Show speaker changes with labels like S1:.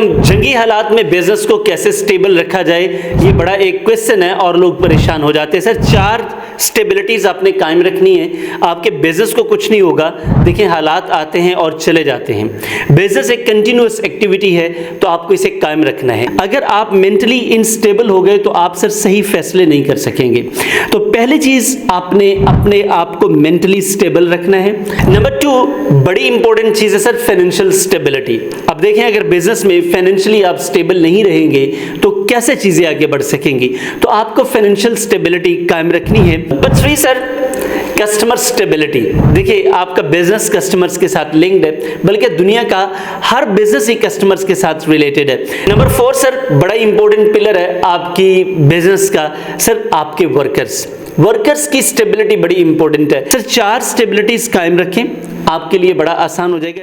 S1: जंगी हालात में बिजनेस को कैसे स्टेबल रखा जाए, ये बड़ा एक क्वेश्चन है और लोग परेशान हो जाते हैं। सर 4 स्टेबिलिटीज आपने कायम रखनी है, आपके बिजनेस को कुछ नहीं होगा। देखिए हालात आते हैं और चले जाते हैं, बिजनेस एक कंटिन्यूअस एक्टिविटी है, तो आपको इसे कायम रखना है। अगर आप मेंटली इनस्टेबल हो गए तो आप सर सही फैसले नहीं कर सकेंगे। तो पहली चीज आपने अपने आप को मेंटली स्टेबल रखना है। नंबर 2 बड़ी इंपॉर्टेंट चीज है सर फाइनेंशियल स्टेबिलिटी। अब देखें अगर बिजनेस में फाइनेंशियली आप स्टेबल नहीं रहेंगे तो कैसे चीजें आगे बढ़ सकेंगी, तो आपको फाइनेंशियल स्टेबिलिटी कायम रखनी है। Number 3 sir customer stability. देखिए आपका बिजनेस कस्टमर्स के साथ लिंक्ड है, बल्कि दुनिया का हर बिजनेस ही कस्टमर्स के साथ रिलेटेड है। नंबर 4 सर बड़ा इंपॉर्टेंट पिलर है आपकी बिजनेस का सर आपके वर्कर्स की स्टेबिलिटी बड़ी इंपॉर्टेंट है। सर 4 स्टेबिलिटीज कायम रखें, आपके लिए बड़ा आसान हो जाएगा।